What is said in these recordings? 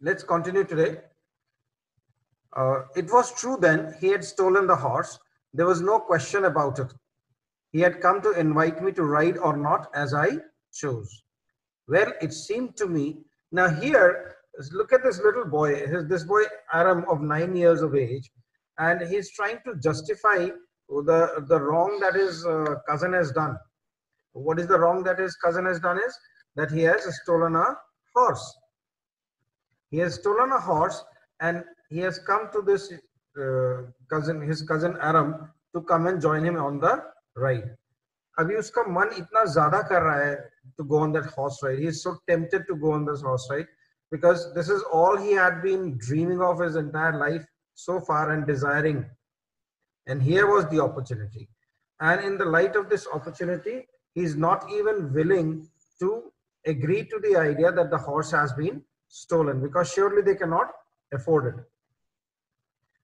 Let's continue today. It was true then, he had stolen the horse. There was no question about it. He had come to invite me to ride or not as I chose. Well, it seemed to me. Now here, look at this little boy. This boy Aram of 9 years of age, and he's trying to justify the wrong that his cousin has done. What is the wrong that his cousin has done is that he has stolen a horse. He has stolen a horse, and he has come to this his cousin Aram, to come and join him on the ride. अभी उसका मन इतना ज्यादा कर रहा है to go on that horse ride. He is so tempted to go on this horse ride because this is all he had been dreaming of his entire life so far and desiring. And here was the opportunity. And in the light of this opportunity, he is not even willing to agree to the idea that the horse has been stolen, because surely they cannot afford it.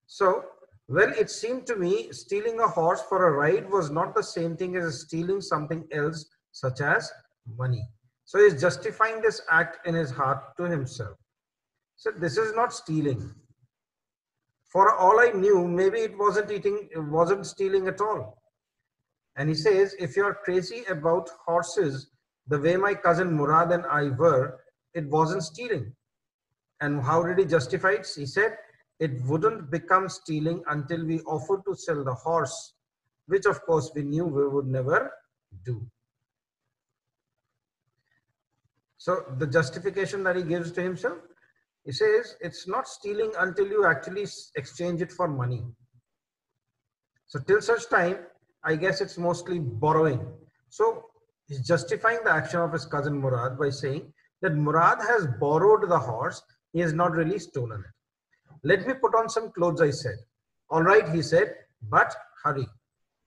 So, well, it seemed to me stealing a horse for a ride was not the same thing as stealing something else, such as money. So he's justifying this act in his heart to himself. So this is not stealing. For all I knew, maybe it wasn't stealing at all. And he says, if you're crazy about horses, the way my cousin Murad and I were, it wasn't stealing. And how did he justify it? He said, it wouldn't become stealing until we offered to sell the horse, which of course we knew we would never do. So the justification that he gives to himself, he says, it's not stealing until you actually exchange it for money. So till such time, I guess it's mostly borrowing. So he's justifying the action of his cousin Murad by saying that Murad has borrowed the horse, he has not really stolen it. Let me put on some clothes, I said. All right, he said, but hurry.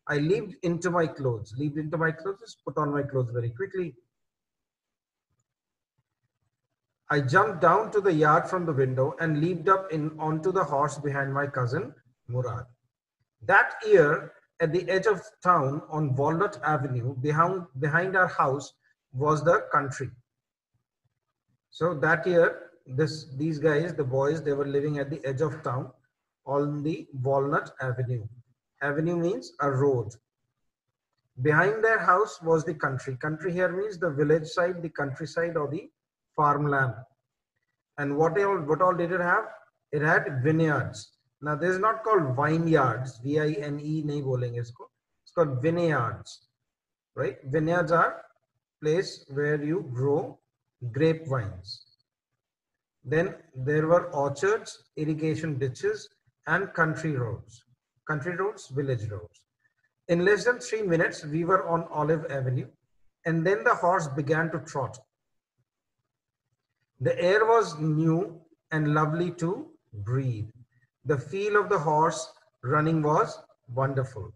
I leaped into my clothes. Leaped into my clothes, put on my clothes very quickly. I jumped down to the yard from the window and leaped up onto the horse behind my cousin Murad. That year, at the edge of town on Walnut Avenue, behind our house was the country. So that year, these guys, the boys, they were living at the edge of town on the Walnut Avenue. Avenue means a road. Behind their house was the country. Country here means the village side, the countryside, or the farmland. And what all did it have? It had vineyards. Now this is not called vineyards. V-I-N-E nahi bolenge isko. It's called vineyards, right? Vineyards are place where you grow grapevines. Then there were orchards, irrigation ditches, and country roads. Country roads, village roads. In less than 3 minutes, we were on Olive Avenue, and then the horse began to trot. The air was new and lovely to breathe. The feel of the horse running was wonderful.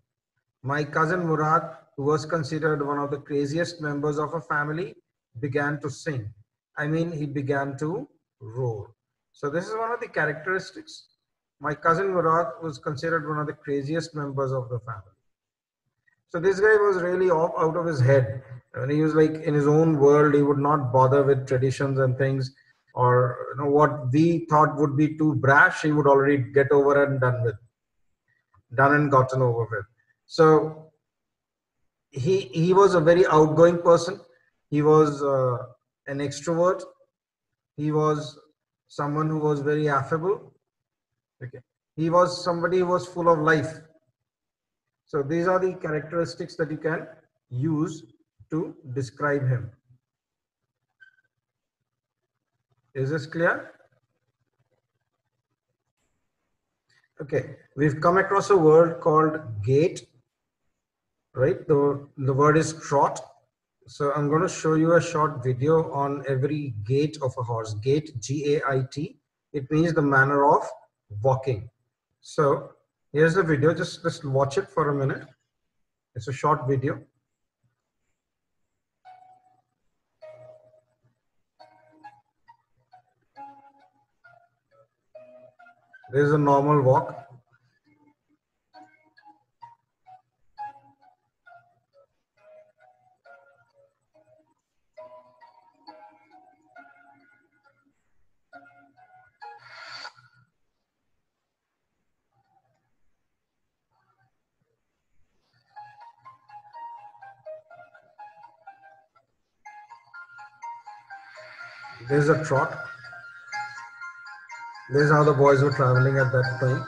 My cousin Murad, who was considered one of the craziest members of a family, began to sing. I mean, he began to roar. So this is one of the characteristics. My cousin Murad was considered one of the craziest members of the family. So this guy was really out of his head. And he was like in his own world. He would not bother with traditions and things, or what we thought would be too brash. He would already get over and done and gotten over with. So he was a very outgoing person. He was an extrovert. He was someone who was very affable. Okay. He was somebody who was full of life. So these are the characteristics that you can use to describe him. Is this clear? Okay, we've come across a word called gait, right? The word is trot. So I'm going to show you a short video on every gait of a horse. Gait, G-A-I-T. It means the manner of walking. So here's the video. Just watch it for a minute. It's a short video. There's a normal walk. This is a trot. This is how the boys were traveling at that time.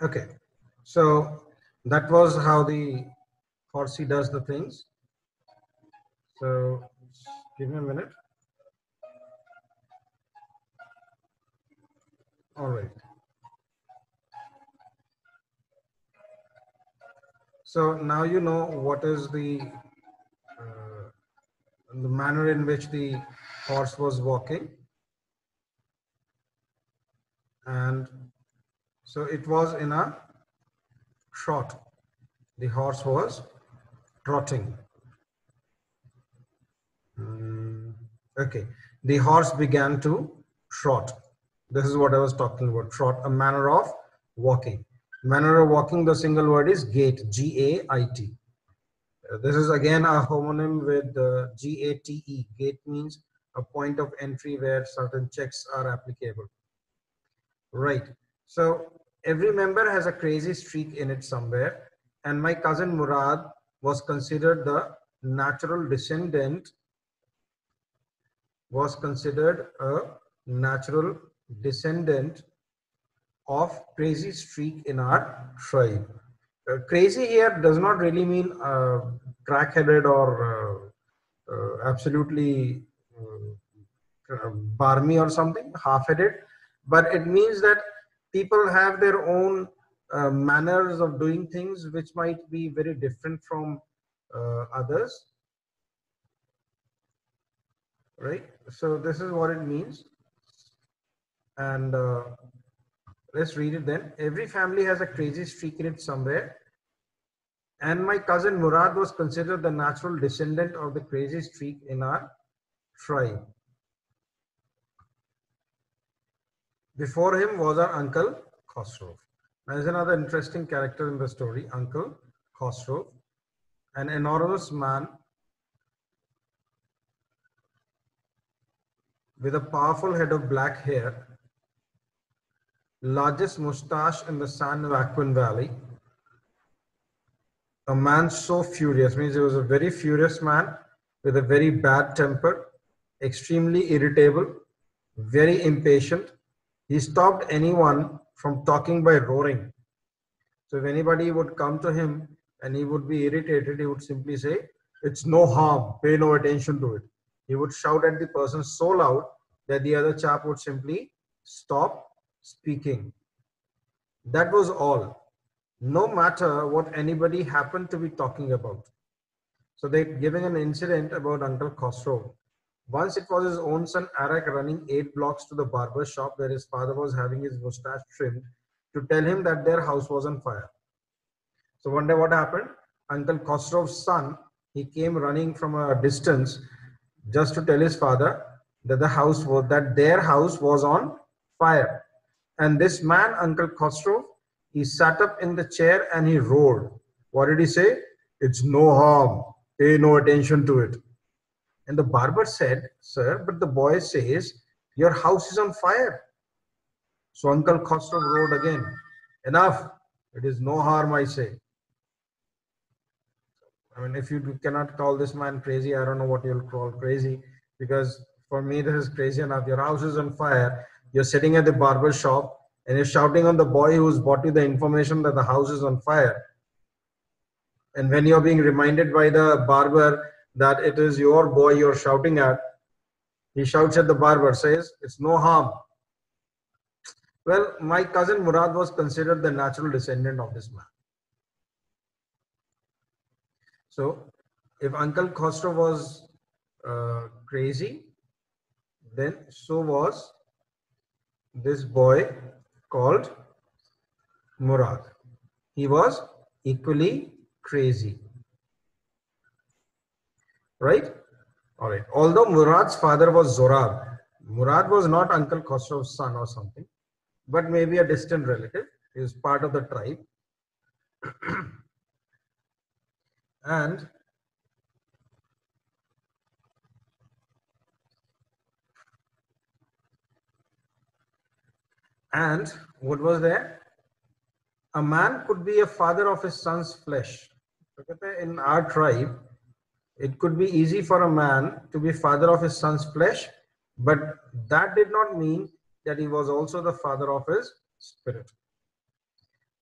Okay, so that was how the horsey does the things. So give me a minute. All right. So now you know what is the manner in which the horse was walking. And so it was in a trot. The horse was trotting. Okay. The horse began to trot. This is what I was talking about. Trot, a manner of walking. Manner of walking, the single word is gait, G-A-I-T. This is again a homonym with G-A-T-E. Gate means a point of entry where certain checks are applicable. Right. So every member has a crazy streak in it somewhere. And my cousin Murad was considered the natural descendant, of crazy streak in our tribe. Crazy here does not really mean crack-headed or absolutely barmy or something, half-headed, but it means that people have their own manners of doing things which might be very different from others, right? So this is what it means. And let's read it then. Every family has a crazy streak in it somewhere. And my cousin Murad was considered the natural descendant of the crazy streak in our tribe. Before him was our uncle Khosrow. Now, there's another interesting character in the story, Uncle Khosrow, an enormous man with a powerful head of black hair, largest mustache in the San Joaquin Valley. A man so furious, means he was a very furious man with a very bad temper, extremely irritable, very impatient. He stopped anyone from talking by roaring. So if anybody would come to him and he would be irritated, he would simply say, "It's no harm, pay no attention to it." He would shout at the person so loud that the other chap would simply stop speaking. That was all, no matter what anybody happened to be talking about. So they're giving an incident about Uncle Khosrow. Once it was his own son Arak running 8 blocks to the barber shop where his father was having his mustache trimmed to tell him that their house was on fire. So one day what happened? Uncle Khosrow's son, he came running from a distance just to tell his father that their house was on fire. And this man, Uncle Khosrow, he sat up in the chair and he roared. What did he say? "It's no harm. Pay no attention to it." And the barber said, "Sir, but the boy says your house is on fire." So Uncle Khosrow roared again. "Enough. It is no harm, I say." I mean, if you cannot call this man crazy, I don't know what you'll call crazy, because For me, this is crazy enough. Your house is on fire. You're sitting at the barber shop and you're shouting on the boy who's brought you the information that the house is on fire. And when you're being reminded by the barber that it is your boy you're shouting at, he shouts at the barber, says, it's no harm. Well, my cousin Murad was considered the natural descendant of this man. So, if Uncle Khosrow was crazy, then so was this boy called Murad. He was equally crazy. Right? All right. Although Murad's father was Zorab, Murad was not Uncle Khosrow's son or something, but maybe a distant relative. He was part of the tribe. And what was there? A man could be a father of his son's flesh. In our tribe, it could be easy for a man to be father of his son's flesh, but that did not mean that he was also the father of his spirit.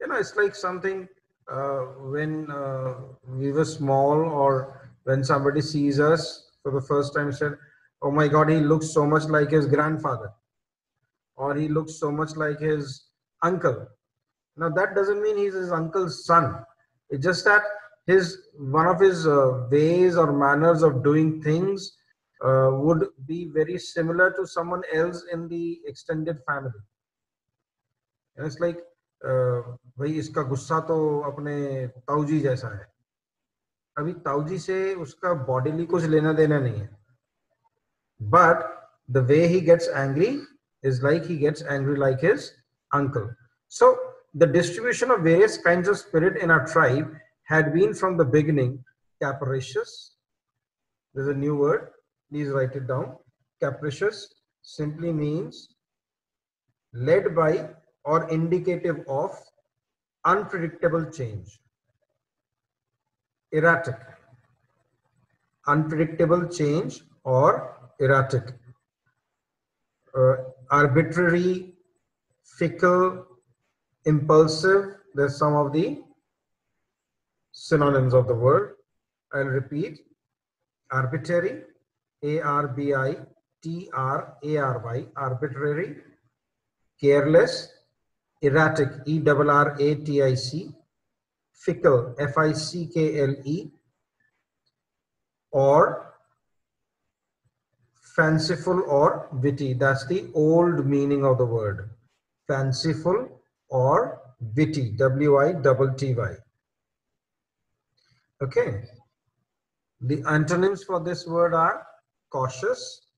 You know, it's like something when we were small, or when somebody sees us for the first time, said, oh my God, he looks so much like his grandfather, or he looks so much like his uncle. Now that doesn't mean he's his uncle's son. It's just that one of his ways or manners of doing things would be very similar to someone else in the extended family. And it's like, भाई इसका गुस्सा तो अपने ताऊजी जैसा है. अभी ताऊजी से उसका बॉडीली कुछ लेना देना नहीं है. But the way he gets angry is like he gets angry like his uncle. So the distribution of various kinds of spirit in our tribe had been from the beginning capricious. There's a new word. Please write it down. Capricious simply means led by or indicative of unpredictable change. Erratic. Unpredictable change or erratic. Arbitrary, fickle, impulsive. There's some of the synonyms of the word. I'll repeat. Arbitrary, A-R-B-I-T-R-A-R-Y, arbitrary. Careless, erratic, E-R-R-A-T-I-C. Fickle, F-I-C-K-L-E. Or fanciful or witty. That's the old meaning of the word. Fanciful or witty, W-I-T-T-Y. Okay. The antonyms for this word are cautious.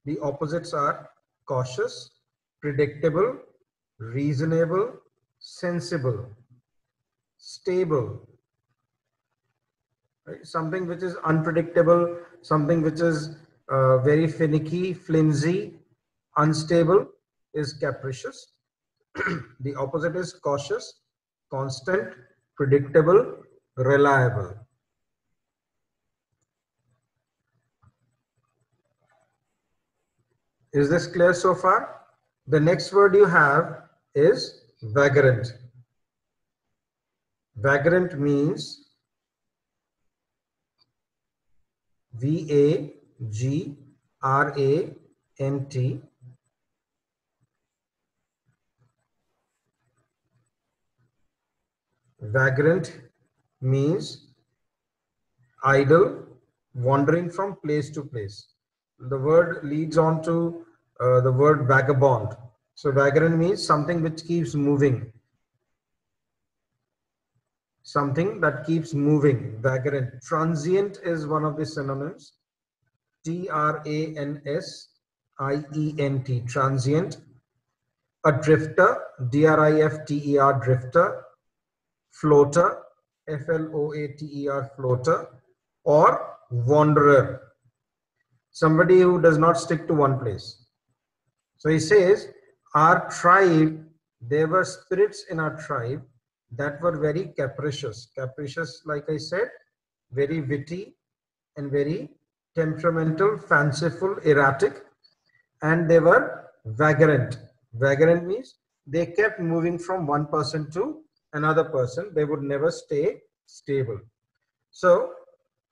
The opposites are cautious, predictable, reasonable, sensible, stable. Right? Something which is unpredictable, something which is very finicky, flimsy, unstable is capricious. The opposite is cautious, constant, predictable, reliable. Is this clear so far? The next word you have is vagrant. Vagrant means V-A-G-R-A-N-T. Vagrant means idle, wandering from place to place. The word leads on to the word vagabond. So vagrant means something which keeps moving. Something that keeps moving. Vagrant. Transient is one of the synonyms. T-R-A-N-S-I-E-N-T. Transient. A drifter. D-R-I-F-T-E-R. Drifter. Floater. F-L-O-A-T-E-R. Floater. Or wanderer. Somebody who does not stick to one place. So he says, our tribe, there were spirits in our tribe that were very capricious. Capricious, like I said, very witty and very temperamental, fanciful, erratic, and they were vagrant. Vagrant means they kept moving from one person to another person. They would never stay stable. So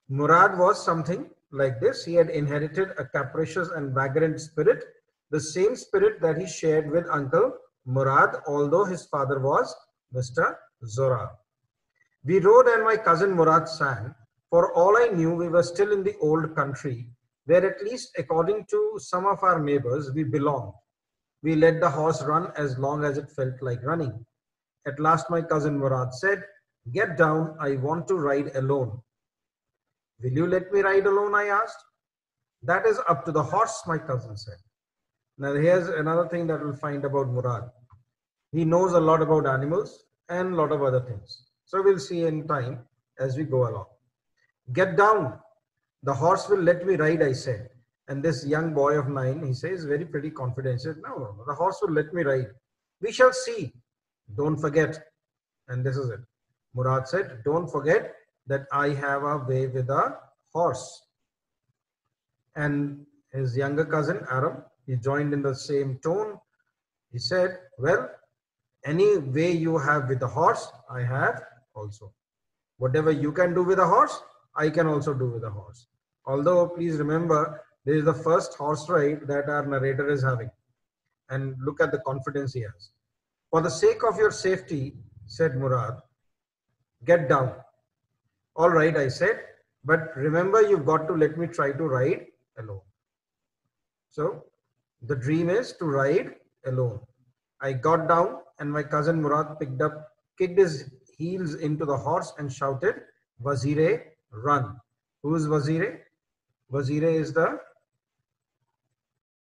Murad was something like this. He had inherited a capricious and vagrant spirit, the same spirit that he shared with Uncle Murad, although his father was Mr. Zora. We rode and my cousin Murad sang. For all I knew, we were still in the old country, where at least according to some of our neighbors, we belonged. We let the horse run as long as it felt like running. At last my cousin Murad said, "Get down, I want to ride alone." "Will you let me ride alone?" I asked. "That is up to the horse," my cousin said. Now here's another thing that we'll find about Murad. He knows a lot about animals and a lot of other things. So we'll see in time as we go along. "Get down. The horse will let me ride," I said. And this young boy of 9, he says, very pretty confident, he said, no, the horse will let me ride. "We shall see. Don't forget." And this is it. Murad said, "Don't forget that I have a way with a horse." And his younger cousin, Aram, he joined in the same tone. He said, "Well, any way you have with the horse, I have also. Whatever you can do with a horse, I can also do with a horse." Although, please remember, this is the first horse ride that our narrator is having. And look at the confidence he has. "For the sake of your safety," said Murad, "get down." "All right," I said, "but remember, you've got to let me try to ride alone." So the dream is to ride alone. I got down and my cousin Murad kicked his heels into the horse and shouted, "Wazire, run." Who is Wazire? Wazire is the